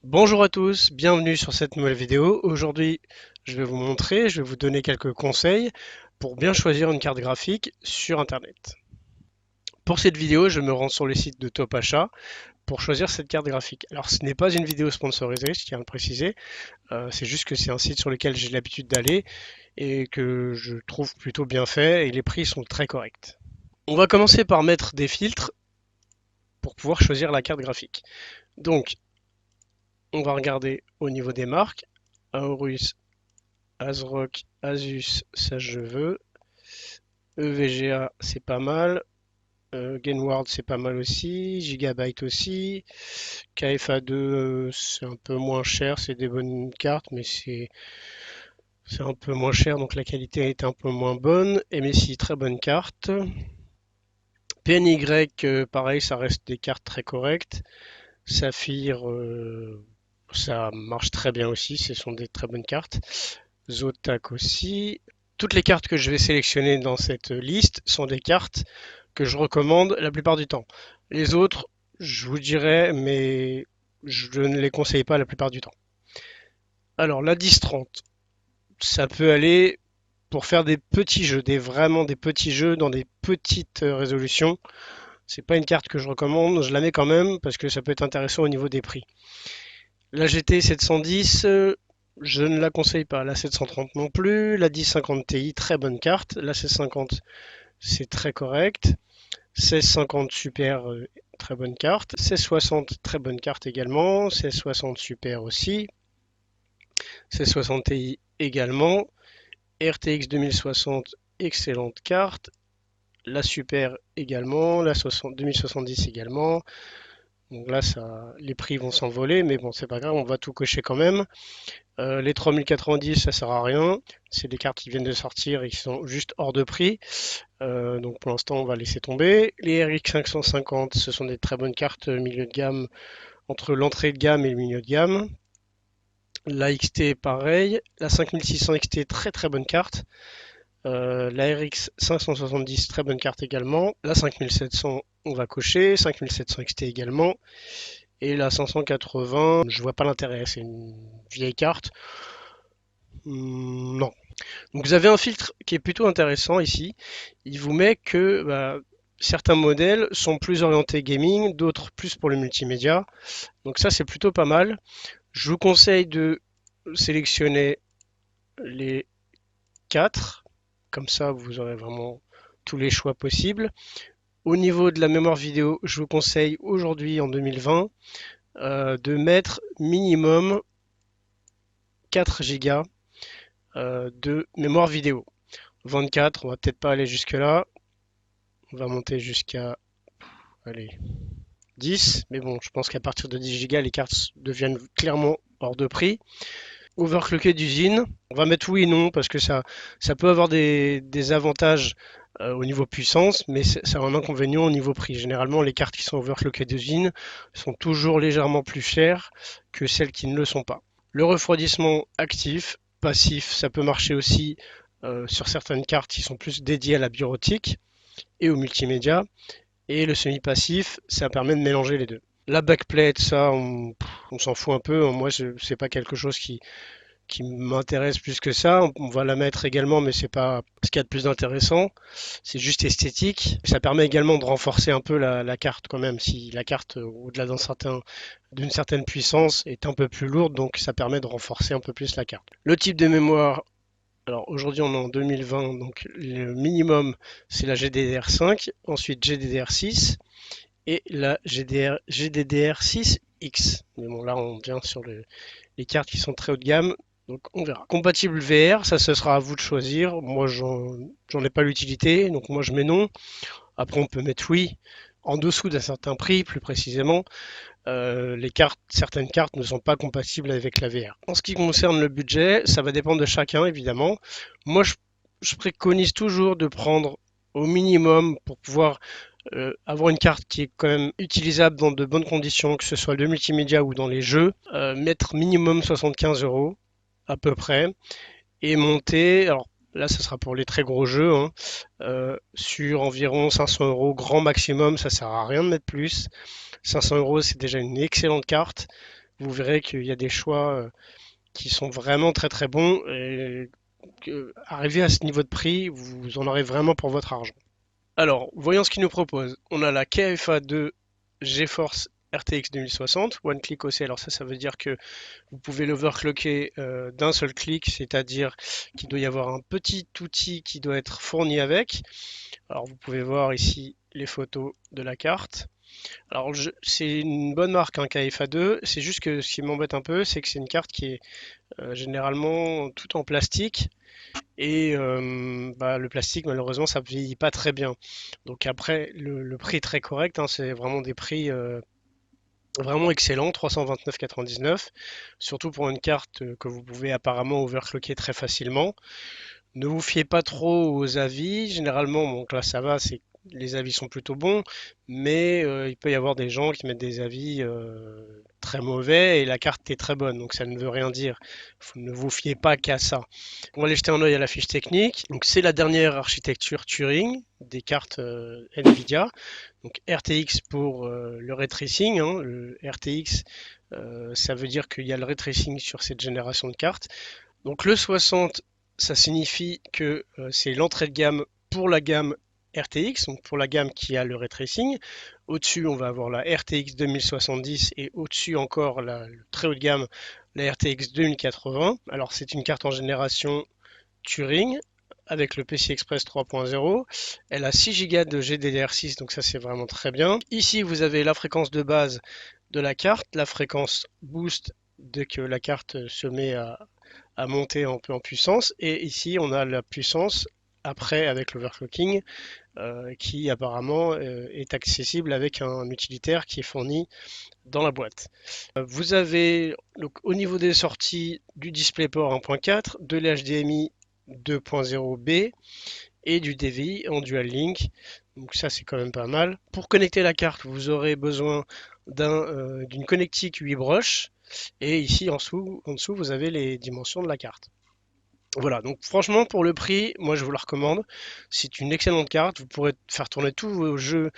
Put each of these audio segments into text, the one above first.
Bonjour à tous, bienvenue sur cette nouvelle vidéo. Aujourd'hui, je vais vous donner quelques conseils pour bien choisir une carte graphique sur Internet. Pour cette vidéo, je me rends sur le site de Top Achat pour choisir cette carte graphique. Alors, ce n'est pas une vidéo sponsorisée, je tiens à le préciser. C'est juste que c'est un site sur lequel j'ai l'habitude d'aller et que je trouve plutôt bien fait et les prix sont très corrects. On va commencer par mettre des filtres pour pouvoir choisir la carte graphique. Donc, on va regarder au niveau des marques. Aorus, ASRock, Asus, ça je veux. EVGA, c'est pas mal. Gainward, c'est pas mal aussi. Gigabyte aussi. KFA2, c'est un peu moins cher. C'est des bonnes cartes, mais c'est un peu moins cher, donc la qualité est un peu moins bonne. MSI, très bonne carte. PNY, pareil, ça reste des cartes très correctes. Saphir, ça marche très bien aussi. Ce sont des très bonnes cartes. Zotac aussi. Toutes les cartes que je vais sélectionner dans cette liste sont des cartes que je recommande la plupart du temps. Les autres, je vous dirais, mais je ne les conseille pas la plupart du temps. Alors, la 10-30, ça peut aller pour faire des petits jeux, vraiment des petits jeux dans des petites résolutions. C'est pas une carte que je recommande, je la mets quand même parce que ça peut être intéressant au niveau des prix. La GT 710, je ne la conseille pas. La 730 non plus. La 1050 Ti, très bonne carte. La 1650, c'est très correct. 1650 Super, très bonne carte. 1660, très bonne carte également. 1660 Super aussi. 1660 Ti également. RTX 2060, excellente carte. La Super également. La 2070 également. Donc là, les prix vont s'envoler, mais bon, c'est pas grave, on va tout cocher quand même. Les 3090, ça sert à rien. C'est des cartes qui viennent de sortir et qui sont juste hors de prix. Donc pour l'instant, on va laisser tomber. Les RX 550, ce sont des très bonnes cartes milieu de gamme, entre l'entrée de gamme et le milieu de gamme. La XT, pareil. La 5600 XT, très très bonne carte. La RX 570, très bonne carte également. La 5700, on va cocher. 5700 XT également. Et la 580, je vois pas l'intérêt. C'est une vieille carte. Non. Donc vous avez un filtre qui est plutôt intéressant ici. Il vous met que certains modèles sont plus orientés gaming, d'autres plus pour le multimédia. Donc ça c'est plutôt pas mal. Je vous conseille de sélectionner les 4. Comme ça vous aurez vraiment tous les choix possibles. Au niveau de la mémoire vidéo, je vous conseille aujourd'hui en 2020 de mettre minimum 4 Go de mémoire vidéo. 24, on va peut-être pas aller jusque là. On va monter jusqu'à, allez, 10. Mais bon, je pense qu'à partir de 10 Go, les cartes deviennent clairement hors de prix. Overclocké d'usine, on va mettre oui et non parce que ça peut avoir des avantages au niveau puissance, mais ça a un inconvénient au niveau prix. Généralement, les cartes qui sont overclockées d'usine sont toujours légèrement plus chères que celles qui ne le sont pas. Le refroidissement actif, passif, ça peut marcher aussi sur certaines cartes qui sont plus dédiées à la bureautique et au multimédia. Et le semi-passif, ça permet de mélanger les deux. La backplate, ça, on s'en fout un peu. Moi, c'est pas quelque chose qui m'intéresse plus que ça. On va la mettre également, mais c'est pas ce qu'il y a de plus intéressant. C'est juste esthétique. Ça permet également de renforcer un peu la carte quand même. Si la carte, au-delà d'une certaine puissance, est un peu plus lourde, donc ça permet de renforcer un peu plus la carte. Le type de mémoire, alors aujourd'hui on est en 2020, donc le minimum c'est la GDDR5, ensuite GDDR6 et la GDDR6X. Mais bon là on vient sur les cartes qui sont très haut de gamme, donc on verra. Compatible VR, ça ce sera à vous de choisir. Moi j'en ai pas l'utilité, donc moi je mets non. Après on peut mettre oui. En dessous d'un certain prix, plus précisément, certaines cartes ne sont pas compatibles avec la VR. En ce qui concerne le budget, ça va dépendre de chacun évidemment. Moi, je préconise toujours de prendre au minimum pour pouvoir avoir une carte qui est quand même utilisable dans de bonnes conditions, que ce soit le multimédia ou dans les jeux, mettre minimum 75 euros à peu près et monter. Alors là, ce sera pour les très gros jeux, hein, sur environ 500 euros grand maximum. Ça sert à rien de mettre plus. 500 euros, c'est déjà une excellente carte. vous verrez qu'il y a des choix qui sont vraiment très très bons et que, arrivé à ce niveau de prix, vous en aurez vraiment pour votre argent. Alors, voyons ce qu'ils nous proposent. On a la KFA2 GeForce RTX 2060, One Click aussi. Alors ça veut dire que vous pouvez l'overclocker d'un seul clic, c'est-à-dire qu'il doit y avoir un petit outil qui doit être fourni avec. Alors vous pouvez voir ici les photos de la carte. Alors c'est une bonne marque, un KFA2, c'est juste que ce qui m'embête un peu, c'est que c'est une carte qui est généralement tout en plastique et bah, le plastique malheureusement ça ne vieillit pas très bien. Donc après le prix est très correct, hein, c'est vraiment des prix vraiment excellents, 329,99, surtout pour une carte que vous pouvez apparemment overclocker très facilement. Ne vous fiez pas trop aux avis. Généralement, donc là ça va, les avis sont plutôt bons, mais il peut y avoir des gens qui mettent des avis très mauvais et la carte est très bonne, donc ça ne veut rien dire. Ne vous fiez pas qu'à ça. On va aller jeter un œil à la fiche technique. Donc c'est la dernière architecture Turing des cartes Nvidia. Donc RTX pour le ray tracing, hein. Le RTX, ça veut dire qu'il y a le ray tracing sur cette génération de cartes. Donc le 60, ça signifie que c'est l'entrée de gamme pour la gamme RTX, donc pour la gamme qui a le ray tracing. Au-dessus, on va avoir la RTX 2070 et au-dessus encore le très haut de gamme, la RTX 2080. Alors c'est une carte en génération Turing avec le PCI Express 3.0. Elle a 6 Go de GDDR6, donc ça c'est vraiment très bien. Ici, vous avez la fréquence de base de la carte, la fréquence boost dès que la carte se met à monter un peu en puissance. Et ici, on a la puissance après avec l'overclocking qui apparemment est accessible avec un utilitaire qui est fourni dans la boîte. Vous avez donc, au niveau des sorties du DisplayPort 1.4, de l'HDMI 2.0B et du DVI en Dual Link. Donc ça c'est quand même pas mal. Pour connecter la carte, vous aurez besoin d'une connectique 8 broches. Et ici en dessous, vous avez les dimensions de la carte. Voilà, donc franchement pour le prix, moi je vous la recommande. C'est une excellente carte, vous pourrez faire tourner tous vos jeux,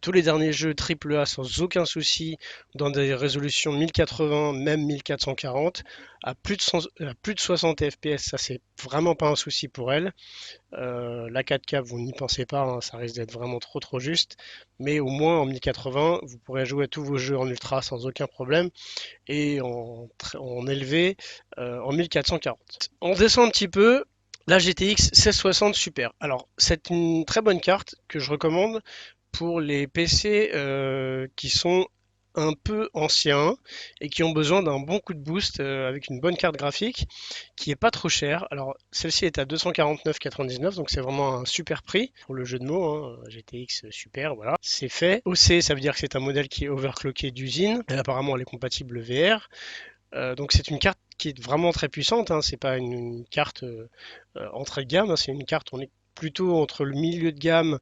tous les derniers jeux AAA sans aucun souci, dans des résolutions 1080, même 1440, à plus de 60 FPS, ça c'est vraiment pas un souci pour elle. La 4K, vous n'y pensez pas, hein, ça risque d'être vraiment trop juste, mais au moins en 1080, vous pourrez jouer à tous vos jeux en ultra sans aucun problème et en élevé en 1440. On descend un petit peu, la GTX 1660 Super. Alors, c'est une très bonne carte que je recommande pour les PC qui sont un peu anciens et qui ont besoin d'un bon coup de boost avec une bonne carte graphique qui est pas trop chère. Alors celle-ci est à 249,99 donc c'est vraiment un super prix pour le jeu de mots, hein. GTX super, voilà, c'est fait. OC ça veut dire que c'est un modèle qui est overclocké d'usine et apparemment elle est compatible VR. Donc c'est une carte qui est vraiment très puissante, hein. C'est pas une carte entrée de gamme, hein. C'est une carte on est plutôt entre le milieu de gamme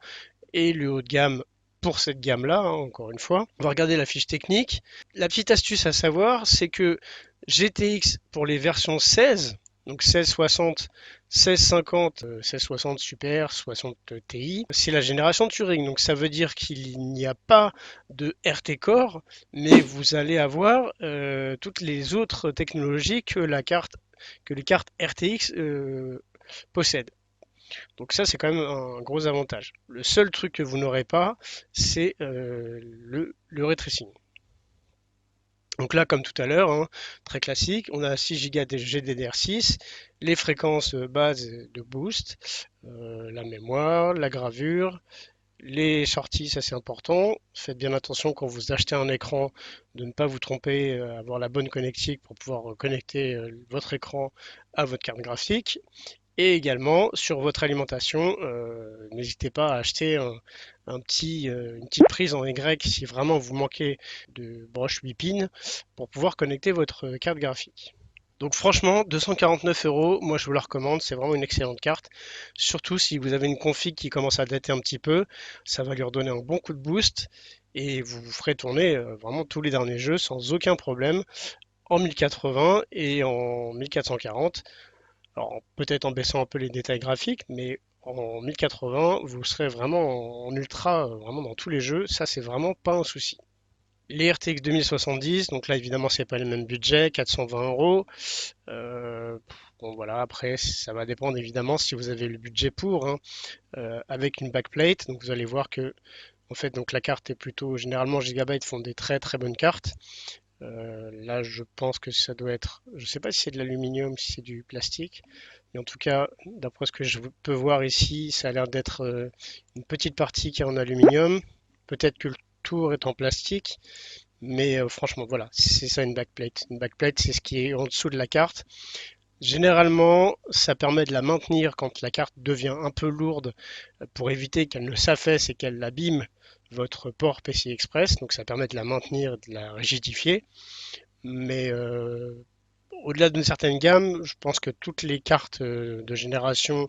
et le haut de gamme pour cette gamme-là, hein, encore une fois. On va regarder la fiche technique. La petite astuce à savoir, c'est que GTX pour les versions 16, donc 1660, 1650, 1660 Super, 60 Ti, c'est la génération Turing. Donc ça veut dire qu'il n'y a pas de RT Core, mais vous allez avoir toutes les autres technologies que les cartes RTX possèdent. Donc ça, c'est quand même un gros avantage. Le seul truc que vous n'aurez pas, c'est le ray tracing. Donc là, comme tout à l'heure, hein, très classique, on a 6 Go de GDDR6, les fréquences bases de boost, la mémoire, la gravure, les sorties, ça c'est important. Faites bien attention quand vous achetez un écran de ne pas vous tromper, avoir la bonne connectique pour pouvoir connecter votre écran à votre carte graphique. Et également sur votre alimentation, n'hésitez pas à acheter une petite prise en Y si vraiment vous manquez de broche 8 pins pour pouvoir connecter votre carte graphique. Donc franchement, 249 euros, moi je vous la recommande, c'est vraiment une excellente carte. Surtout si vous avez une config qui commence à dater un petit peu, ça va lui redonner un bon coup de boost et vous ferez tourner vraiment tous les derniers jeux sans aucun problème en 1080 et en 1440. Alors peut-être en baissant un peu les détails graphiques, mais en 1080, vous serez vraiment en ultra, vraiment dans tous les jeux. Ça, c'est vraiment pas un souci. Les RTX 2070, donc là évidemment c'est pas le même budget, 420 euros. Bon voilà, après ça va dépendre évidemment si vous avez le budget pour, hein. Avec une backplate. Donc vous allez voir que en fait donc la carte est plutôt généralement Gigabyte font des très très bonnes cartes. Là je pense que ça doit être, je sais pas si c'est de l'aluminium, si c'est du plastique, mais en tout cas d'après ce que je peux voir ici, ça a l'air d'être une petite partie qui est en aluminium. Peut-être que le tour est en plastique, mais franchement voilà, c'est ça une backplate. Une backplate c'est ce qui est en dessous de la carte. Généralement, ça permet de la maintenir quand la carte devient un peu lourde pour éviter qu'elle ne s'affaisse et qu'elle abîme votre port PCI Express. Donc ça permet de la maintenir et de la rigidifier. Mais au-delà d'une certaine gamme, je pense que toutes les cartes de génération,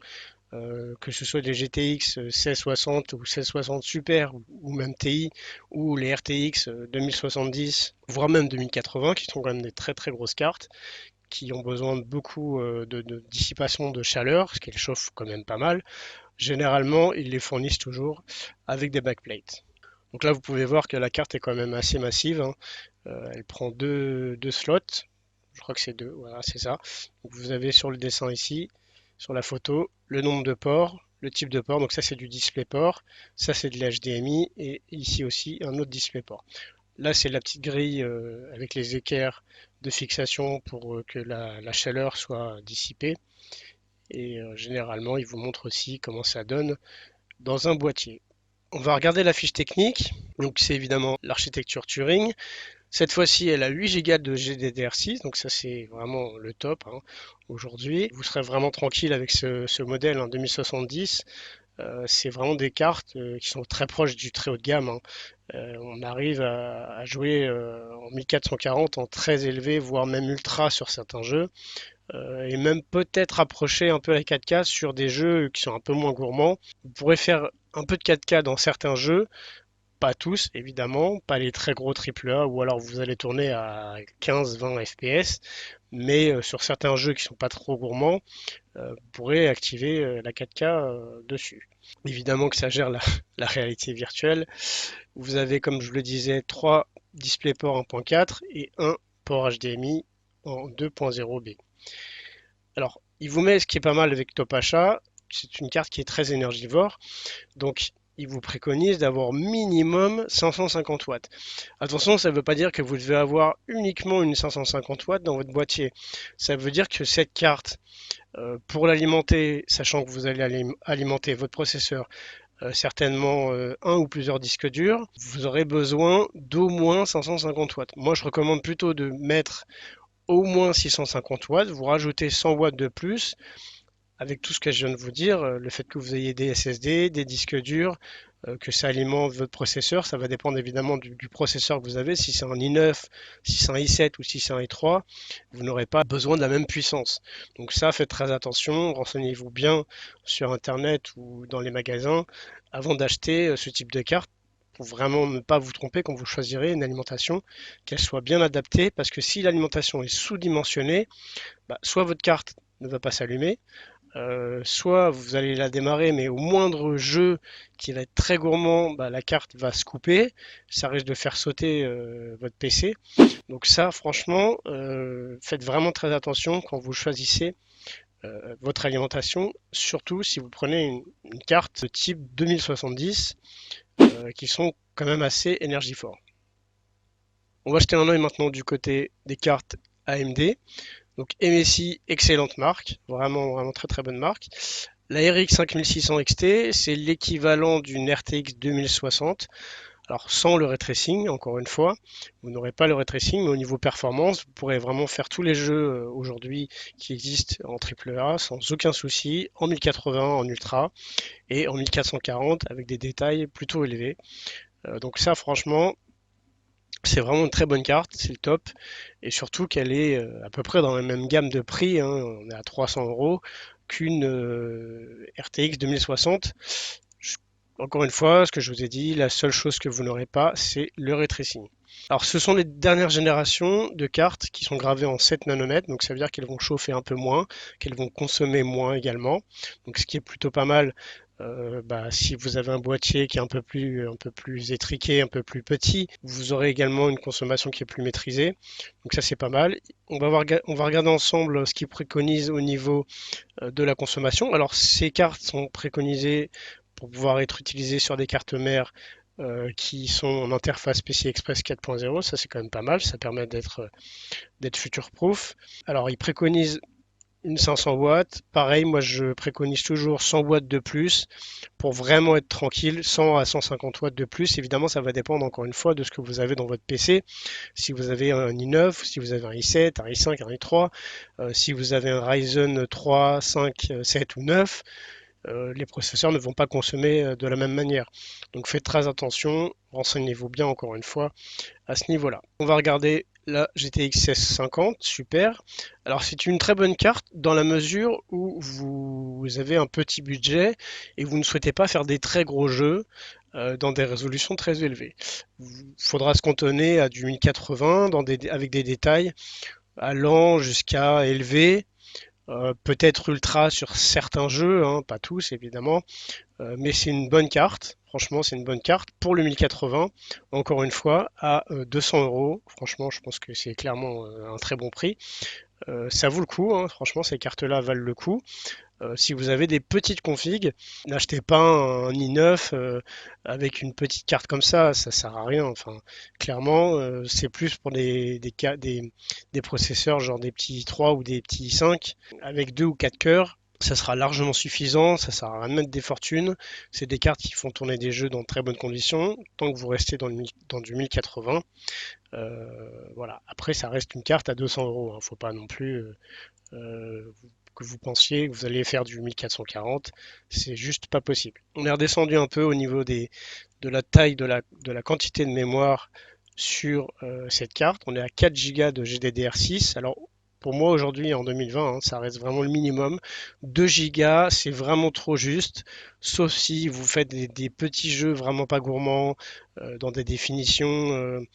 que ce soit des GTX 1660 ou 1660 Super ou même TI ou les RTX 2070, voire même 2080, qui sont quand même des très très grosses cartes, qui ont besoin de beaucoup de dissipation de chaleur, ce qui les chauffe quand même pas mal. Généralement, ils les fournissent toujours avec des backplates. Donc là, vous pouvez voir que la carte est quand même assez massive, hein. Elle prend deux slots. Je crois que c'est deux, voilà, c'est ça. Donc vous avez sur le dessin ici, sur la photo, le nombre de ports, le type de port. Donc ça, c'est du DisplayPort. Ça, c'est de l'HDMI. Et ici aussi, un autre DisplayPort. Là, c'est la petite grille avec les équerres de fixation pour que la chaleur soit dissipée. Et généralement, il vous montre aussi comment ça donne dans un boîtier. On va regarder la fiche technique. Donc, c'est évidemment l'architecture Turing. Cette fois-ci, elle a 8 Go de GDDR6, donc ça c'est vraiment le top, hein. Aujourd'hui, vous serez vraiment tranquille avec ce modèle en 2070. C'est vraiment des cartes qui sont très proches du très haut de gamme, hein. On arrive à jouer en 1440 en très élevé, voire même ultra sur certains jeux, et même peut-être approcher un peu la 4K sur des jeux qui sont un peu moins gourmands. Vous pourrez faire un peu de 4K dans certains jeux, pas tous évidemment, pas les très gros AAA, ou alors vous allez tourner à 15-20 FPS, mais sur certains jeux qui sont pas trop gourmands, vous pourrez activer la 4K dessus. Évidemment que ça gère la réalité virtuelle. Vous avez, comme je le disais, trois DisplayPort 1.4 et un port HDMI en 2.0B. Alors, il vous met ce qui est pas mal avec Topacha, c'est une carte qui est très énergivore, donc il vous préconise d'avoir minimum 550 watts. Attention, ça ne veut pas dire que vous devez avoir uniquement une 550 watts dans votre boîtier. Ça veut dire que cette carte, pour l'alimenter, sachant que vous allez alimenter votre processeur, certainement un ou plusieurs disques durs, vous aurez besoin d'au moins 550 watts. Moi, je recommande plutôt de mettre au moins 650 watts, vous rajoutez 100 watts de plus, avec tout ce que je viens de vous dire, le fait que vous ayez des SSD, des disques durs, que ça alimente votre processeur, ça va dépendre évidemment du processeur que vous avez. Si c'est un i9, si c'est un i7 ou si c'est un i3, vous n'aurez pas besoin de la même puissance. Donc ça, faites très attention, renseignez-vous bien sur Internet ou dans les magasins avant d'acheter ce type de carte, pour vraiment ne pas vous tromper quand vous choisirez une alimentation, qu'elle soit bien adaptée, parce que si l'alimentation est sous-dimensionnée, bah, soit votre carte ne va pas s'allumer, soit vous allez la démarrer, mais au moindre jeu qui va être très gourmand, bah, la carte va se couper, ça risque de faire sauter votre PC. Donc ça, franchement, faites vraiment très attention quand vous choisissez votre alimentation, surtout si vous prenez une carte de type 2070, qui sont quand même assez énergivores. On va jeter un œil maintenant du côté des cartes AMD. Donc MSI, excellente marque, vraiment, vraiment très très bonne marque. La RX 5600 XT, c'est l'équivalent d'une RTX 2060. Alors sans le ray tracing, encore une fois, vous n'aurez pas le ray tracing, mais au niveau performance, vous pourrez vraiment faire tous les jeux aujourd'hui qui existent en AAA sans aucun souci, en 1080 en ultra et en 1440 avec des détails plutôt élevés. Donc ça, franchement, c'est vraiment une très bonne carte, c'est le top. Et surtout qu'elle est à peu près dans la même gamme de prix, hein, on est à 300 euros, qu'une RTX 2060. Encore une fois, ce que je vous ai dit, la seule chose que vous n'aurez pas, c'est le ray tracing. Alors, ce sont les dernières générations de cartes qui sont gravées en 7 nanomètres, donc ça veut dire qu'elles vont chauffer un peu moins, qu'elles vont consommer moins également. Donc, ce qui est plutôt pas mal Si vous avez un boîtier qui est un peu plus étriqué, un peu plus petit, vous aurez également une consommation qui est plus maîtrisée. Donc ça, c'est pas mal. On va regarder ensemble ce qu'ils préconisent au niveau de la consommation. Alors, ces cartes sont préconisées pour pouvoir être utilisées sur des cartes mères qui sont en interface PCI Express 4.0. Ça, c'est quand même pas mal. Ça permet d'être future-proof. Alors, ils préconisent une 500 watts. Pareil, moi, je préconise toujours 100 watts de plus pour vraiment être tranquille. 100 à 150 watts de plus. Évidemment, ça va dépendre encore une fois de ce que vous avez dans votre PC. Si vous avez un i9, si vous avez un i7, un i5, un i3, si vous avez un Ryzen 3, 5, 7 ou 9, les processeurs ne vont pas consommer de la même manière. Donc faites très attention, renseignez-vous bien encore une fois à ce niveau-là. On va regarder la GTX 1650, super. Alors c'est une très bonne carte dans la mesure où vous avez un petit budget et vous ne souhaitez pas faire des très gros jeux dans des résolutions très élevées. Il faudra se cantonner à du 1080 avec des détails allant jusqu'à élevé, peut-être ultra sur certains jeux, hein, pas tous évidemment, mais c'est une bonne carte. Franchement, c'est une bonne carte pour le 1080. Encore une fois, à 200 euros. Franchement, je pense que c'est clairement un très bon prix. Ça vaut le coup, hein. Franchement, ces cartes-là valent le coup. Si vous avez des petites configs, n'achetez pas un i9 avec une petite carte comme ça sert à rien. Enfin, clairement, c'est plus pour des processeurs genre des petits i3 ou des petits i5 avec 2 ou 4 cœurs. Ça sera largement suffisant, ça sert à rien de mettre des fortunes. C'est des cartes qui font tourner des jeux dans de très bonnes conditions, tant que vous restez dans du 1080. Voilà. Après, ça reste une carte à 200 euros, hein. Faut pas non plus euh, que vous pensiez que vous alliez faire du 1440, c'est juste pas possible. On est redescendu un peu au niveau de la taille de la quantité de mémoire sur cette carte. On est à 4 Go de GDDR6. Alors pour moi aujourd'hui en 2020, hein, ça reste vraiment le minimum. 2 Go, c'est vraiment trop juste, sauf si vous faites des petits jeux vraiment pas gourmands dans des définitions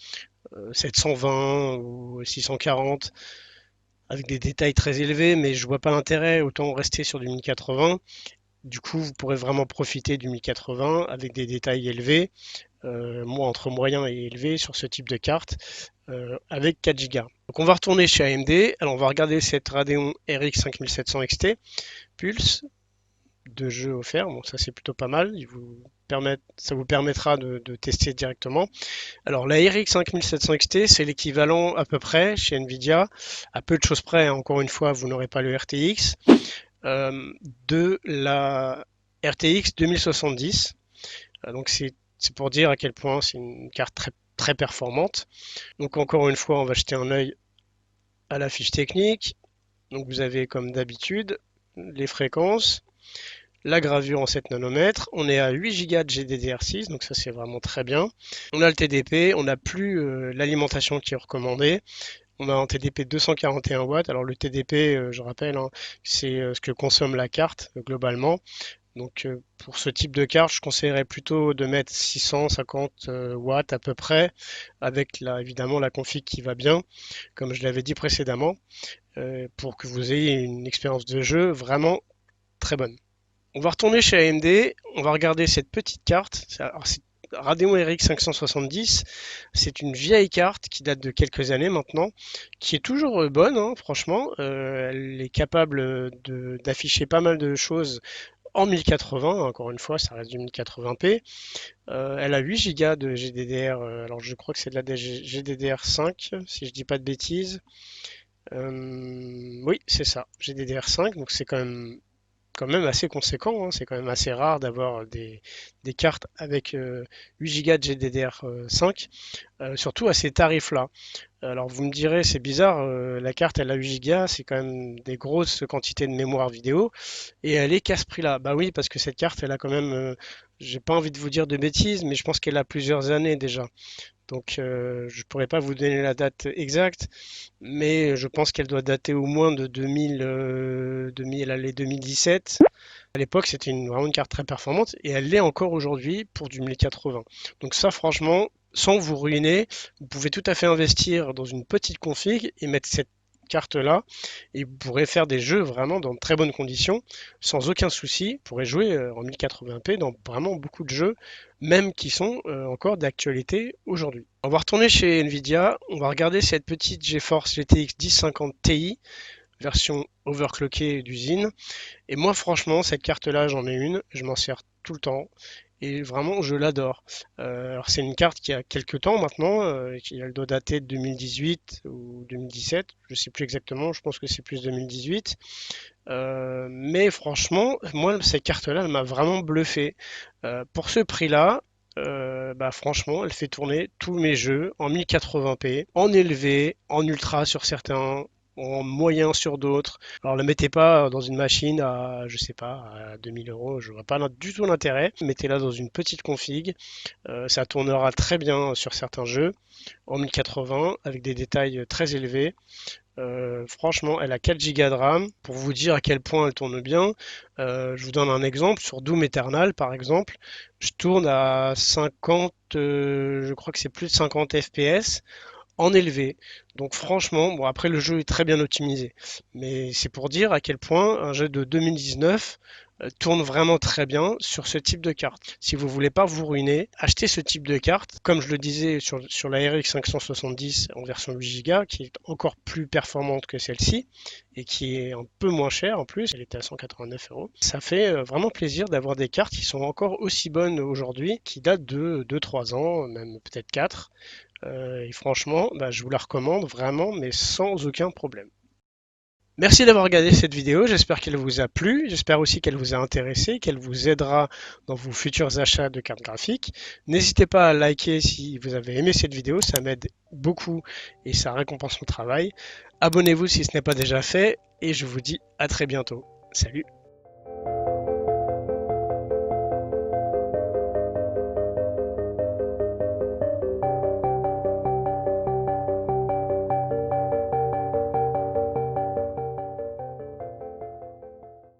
720 ou 640 avec des détails très élevés, mais je vois pas l'intérêt, autant rester sur du 1080. Du coup, vous pourrez vraiment profiter du 1080 avec des détails élevés, moi entre moyen et élevé sur ce type de carte, avec 4 Go. Donc on va retourner chez AMD, alors on va regarder cette Radeon RX 5700 XT Pulse, de jeux offerts, bon ça c'est plutôt pas mal, ça vous permettra de tester directement. Alors la RX 5700 XT, c'est l'équivalent à peu près chez Nvidia, à peu de choses près, hein. Encore une fois, vous n'aurez pas le RTX, euh, de la RTX 2070. Donc c'est pour dire à quel point c'est une carte très performante. Donc encore une fois, on va jeter un œil à la fiche technique. Donc vous avez comme d'habitude les fréquences, la gravure en 7 nanomètres. On est à 8 Go de GDDR6, donc ça c'est vraiment très bien. On a le TDP, on n'a plus l'alimentation qui est recommandée. On a un TDP de 241 watts. Alors le TDP, je rappelle, hein, c'est ce que consomme la carte globalement. Donc pour ce type de carte, je conseillerais plutôt de mettre 650 watts à peu près, avec évidemment la config qui va bien, comme je l'avais dit précédemment, pour que vous ayez une expérience de jeu vraiment très bonne. On va retourner chez AMD, on va regarder cette petite carte. Alors, c'est Radeon RX 570, c'est une vieille carte qui date de quelques années maintenant, qui est toujours bonne, hein, franchement. Elle est capable d'afficher pas mal de choses en 1080, encore une fois, ça reste du 1080p. Elle a 8 Go de GDDR, alors je crois que c'est de la GDDR5, si je dis pas de bêtises. Oui, c'est ça, GDDR5, donc c'est quand même assez conséquent, hein. C'est quand même assez rare d'avoir des cartes avec 8 Go de GDDR5, surtout à ces tarifs-là. Alors vous me direz, c'est bizarre, la carte elle a 8 Go, c'est quand même des grosses quantités de mémoire vidéo, et elle est qu'à ce prix-là. Bah oui, parce que cette carte elle a quand même, j'ai pas envie de vous dire de bêtises, mais je pense qu'elle a plusieurs années déjà. Donc je pourrais pas vous donner la date exacte, mais je pense qu'elle doit dater au moins de 2017. À l'époque, c'était vraiment une carte très performante et elle l'est encore aujourd'hui pour du 1080. Donc ça, franchement, sans vous ruiner, vous pouvez tout à fait investir dans une petite config et mettre cette carte-là et vous pourrez faire des jeux vraiment dans de très bonnes conditions, sans aucun souci. Vous pourrez jouer en 1080p dans vraiment beaucoup de jeux, même qui sont encore d'actualité aujourd'hui. On va retourner chez Nvidia, on va regarder cette petite GeForce GTX 1050 Ti, version overclockée d'usine. Et moi, franchement, cette carte-là, j'en ai une, je m'en sers tout le temps. Et vraiment, je l'adore. Alors, c'est une carte qui a quelques temps maintenant, elle doit dater de 2018 ou 2017, je sais plus exactement, je pense que c'est plus 2018. Mais franchement, moi, cette carte-là, elle m'a vraiment bluffé. Pour ce prix-là, bah franchement, elle fait tourner tous mes jeux en 1080p, en élevé, en ultra sur certains, en moyen sur d'autres. Alors, ne mettez pas dans une machine à, je sais pas, à 2000 euros, je vois pas du tout l'intérêt. Mettez-la dans une petite config, ça tournera très bien sur certains jeux en 1080 avec des détails très élevés. Franchement, elle a 4 Go de RAM. Pour vous dire à quel point elle tourne bien, je vous donne un exemple. Sur Doom Eternal, par exemple, je tourne à 50, je crois que c'est plus de 50 FPS en élevé. Donc franchement, bon après le jeu est très bien optimisé, mais c'est pour dire à quel point un jeu de 2019 tourne vraiment très bien sur ce type de carte. Si vous voulez pas vous ruiner, achetez ce type de carte. Comme je le disais sur la RX 570 en version 8 Go, qui est encore plus performante que celle-ci et qui est un peu moins chère en plus, elle était à 189 euros. Ça fait vraiment plaisir d'avoir des cartes qui sont encore aussi bonnes aujourd'hui, qui datent de 2-3 ans, même peut-être 4. Et franchement, bah, je vous la recommande vraiment, mais sans aucun problème. Merci d'avoir regardé cette vidéo, j'espère qu'elle vous a plu, j'espère aussi qu'elle vous a intéressé, qu'elle vous aidera dans vos futurs achats de cartes graphiques. N'hésitez pas à liker si vous avez aimé cette vidéo, ça m'aide beaucoup et ça récompense mon travail. Abonnez-vous si ce n'est pas déjà fait et je vous dis à très bientôt. Salut!